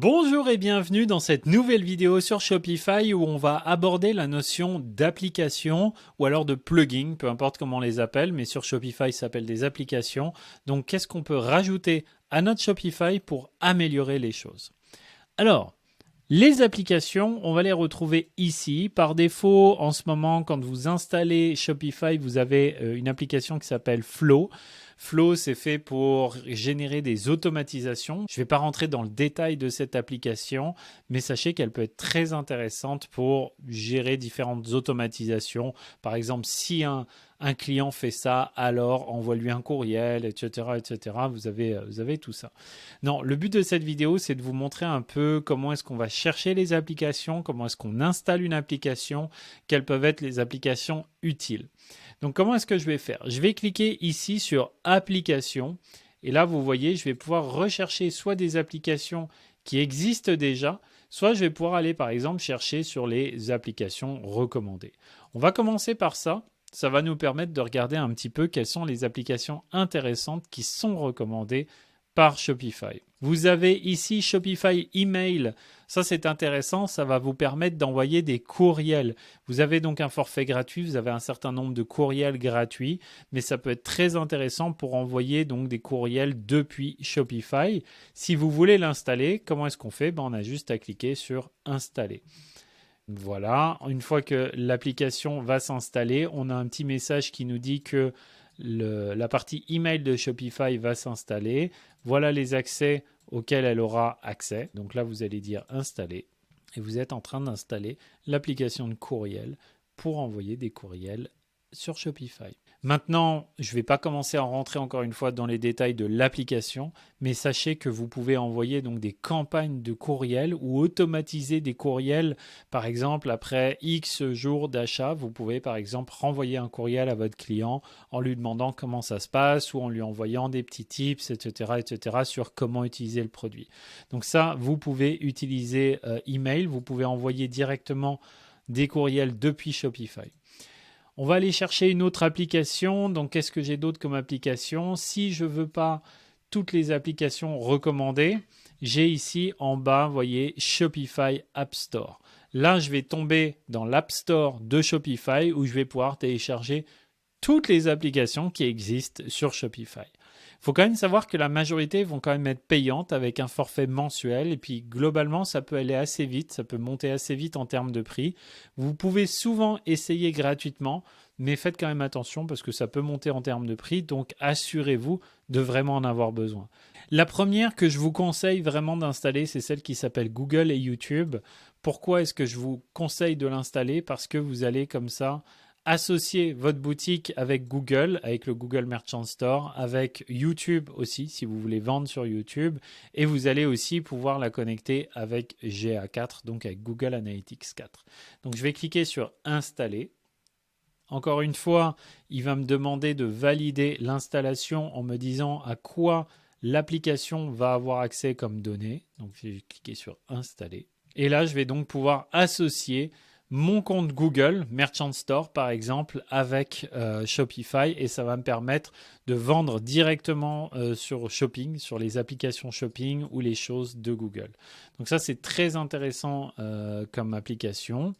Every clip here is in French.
Bonjour et bienvenue dans cette nouvelle vidéo sur Shopify où on va aborder la notion d'application ou alors de plugin, peu importe comment on les appelle, mais sur Shopify ça s'appelle des applications. Donc qu'est-ce qu'on peut rajouter à notre Shopify pour améliorer les choses? Alors, les applications, on va les retrouver ici. Par défaut, en ce moment, quand vous installez Shopify, vous avez une application qui s'appelle Flow. Flow, c'est fait pour générer des automatisations. Je ne vais pas rentrer dans le détail de cette application, mais sachez qu'elle peut être très intéressante pour gérer différentes automatisations. Par exemple, si un client fait ça, alors envoie-lui un courriel, etc., etc. Vous avez tout ça. Non, le but de cette vidéo, c'est de vous montrer un peu comment est-ce qu'on va chercher les applications, comment est-ce qu'on installe une application, quelles peuvent être les applications utiles. Donc, comment est-ce que je vais faire? Je vais cliquer ici sur Applications. Et là, vous voyez, je vais pouvoir rechercher soit des applications qui existent déjà, soit je vais pouvoir aller, par exemple, chercher sur les applications recommandées. On va commencer par ça. Ça va nous permettre de regarder un petit peu quelles sont les applications intéressantes qui sont recommandées par Shopify. Vous avez ici Shopify Email. Ça, c'est intéressant. Ça va vous permettre d'envoyer des courriels. Vous avez donc un forfait gratuit. Vous avez un certain nombre de courriels gratuits. Mais ça peut être très intéressant pour envoyer donc des courriels depuis Shopify. Si vous voulez l'installer, comment est-ce qu'on fait? On a juste à cliquer sur Installer. Voilà. Une fois que l'application va s'installer, on a un petit message qui nous dit que la partie email de Shopify va s'installer. Voilà les accès auxquels elle aura accès. Donc là, vous allez dire installer et vous êtes en train d'installer l'application de courriel pour envoyer des courriels sur Shopify. Maintenant, je ne vais pas commencer à rentrer encore une fois dans les détails de l'application, mais sachez que vous pouvez envoyer donc des campagnes de courriel ou automatiser des courriels. Par exemple, après X jours d'achat, vous pouvez par exemple renvoyer un courriel à votre client en lui demandant comment ça se passe ou en lui envoyant des petits tips, etc. sur comment utiliser le produit. Donc ça, vous pouvez utiliser email, vous pouvez envoyer directement des courriels depuis Shopify. On va aller chercher une autre application. Donc, qu'est-ce que j'ai d'autre comme application? Si je ne veux pas toutes les applications recommandées, j'ai ici en bas, vous voyez, Shopify App Store. Là, je vais tomber dans l'App Store de Shopify où je vais pouvoir télécharger toutes les applications qui existent sur Shopify. Il faut quand même savoir que la majorité vont quand même être payantes avec un forfait mensuel et puis globalement ça peut aller assez vite, ça peut monter assez vite en termes de prix. Vous pouvez souvent essayer gratuitement, mais faites quand même attention parce que ça peut monter en termes de prix, donc assurez-vous de vraiment en avoir besoin. La première que je vous conseille vraiment d'installer, c'est celle qui s'appelle Google et YouTube. Pourquoi est-ce que je vous conseille de l'installer? Parce que vous allez comme ça associer votre boutique avec Google, avec le Google Merchant Store, avec YouTube aussi, si vous voulez vendre sur YouTube. Et vous allez aussi pouvoir la connecter avec GA4, donc avec Google Analytics 4. Donc, je vais cliquer sur Installer. Encore une fois, il va me demander de valider l'installation en me disant à quoi l'application va avoir accès comme données. Donc, je vais cliquer sur Installer. Et là, je vais donc pouvoir associer mon compte Google Merchant Store par exemple avec Shopify et ça va me permettre de vendre directement sur Shopping, sur les applications Shopping ou les choses de Google. Donc ça c'est très intéressant comme application.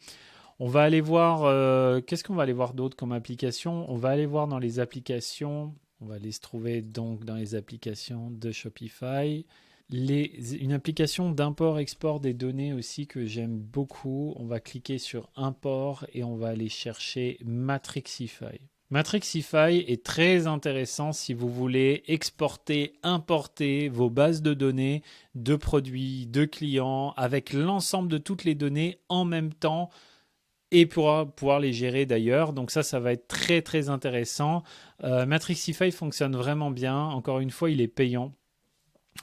On va aller voir, qu'est-ce qu'on va aller voir d'autre comme application? On va aller voir dans les applications, on va aller se trouver donc dans les applications de Shopify. Une application d'import-export des données aussi que j'aime beaucoup. On va cliquer sur Import et on va aller chercher Matrixify. Matrixify est très intéressant si vous voulez exporter, importer vos bases de données de produits, de clients, avec l'ensemble de toutes les données en même temps et pour pouvoir les gérer d'ailleurs. Donc ça va être très très intéressant. Matrixify fonctionne vraiment bien. Encore une fois, il est payant.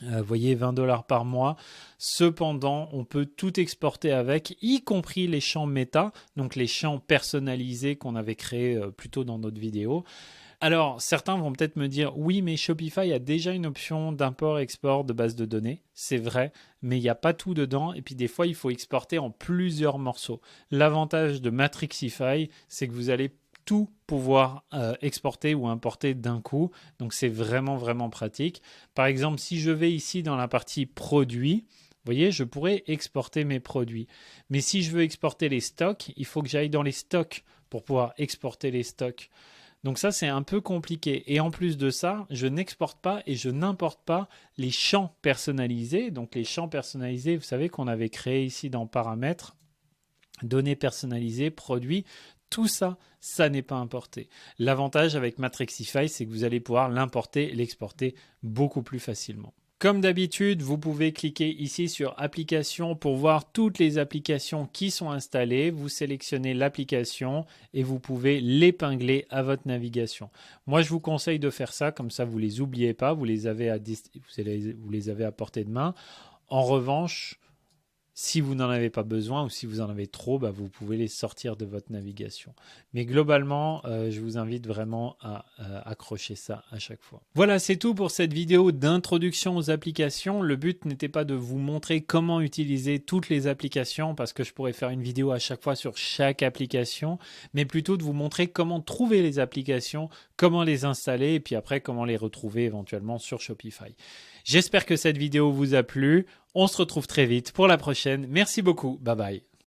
Vous voyez, 20$ par mois. Cependant, on peut tout exporter avec, y compris les champs méta, donc les champs personnalisés qu'on avait créés plus tôt dans notre vidéo. Alors, certains vont peut-être me dire, oui, mais Shopify a déjà une option d'import-export de base de données. C'est vrai, mais il n'y a pas tout dedans. Et puis, des fois, il faut exporter en plusieurs morceaux. L'avantage de Matrixify, c'est que vous allez tout pouvoir exporter ou importer d'un coup. Donc, c'est vraiment, vraiment pratique. Par exemple, si je vais ici dans la partie produits, voyez, je pourrais exporter mes produits. Mais si je veux exporter les stocks, il faut que j'aille dans les stocks pour pouvoir exporter les stocks. Donc ça, c'est un peu compliqué. Et en plus de ça, je n'exporte pas et je n'importe pas les champs personnalisés. Donc les champs personnalisés, vous savez qu'on avait créé ici dans Paramètres, données personnalisées, produits. Tout ça, ça n'est pas importé. L'avantage avec Matrixify, c'est que vous allez pouvoir l'importer et l'exporter beaucoup plus facilement. Comme d'habitude, vous pouvez cliquer ici sur Applications pour voir toutes les applications qui sont installées. Vous sélectionnez l'application et vous pouvez l'épingler à votre navigation. Moi, je vous conseille de faire ça, comme ça vous ne les oubliez pas, vous les avez à portée de main. En revanche, si vous n'en avez pas besoin ou si vous en avez trop, vous pouvez les sortir de votre navigation. Mais globalement, je vous invite vraiment à accrocher ça à chaque fois. Voilà, c'est tout pour cette vidéo d'introduction aux applications. Le but n'était pas de vous montrer comment utiliser toutes les applications parce que je pourrais faire une vidéo à chaque fois sur chaque application, mais plutôt de vous montrer comment trouver les applications, comment les installer et puis après comment les retrouver éventuellement sur Shopify. J'espère que cette vidéo vous a plu. On se retrouve très vite pour la prochaine. Merci beaucoup. Bye bye.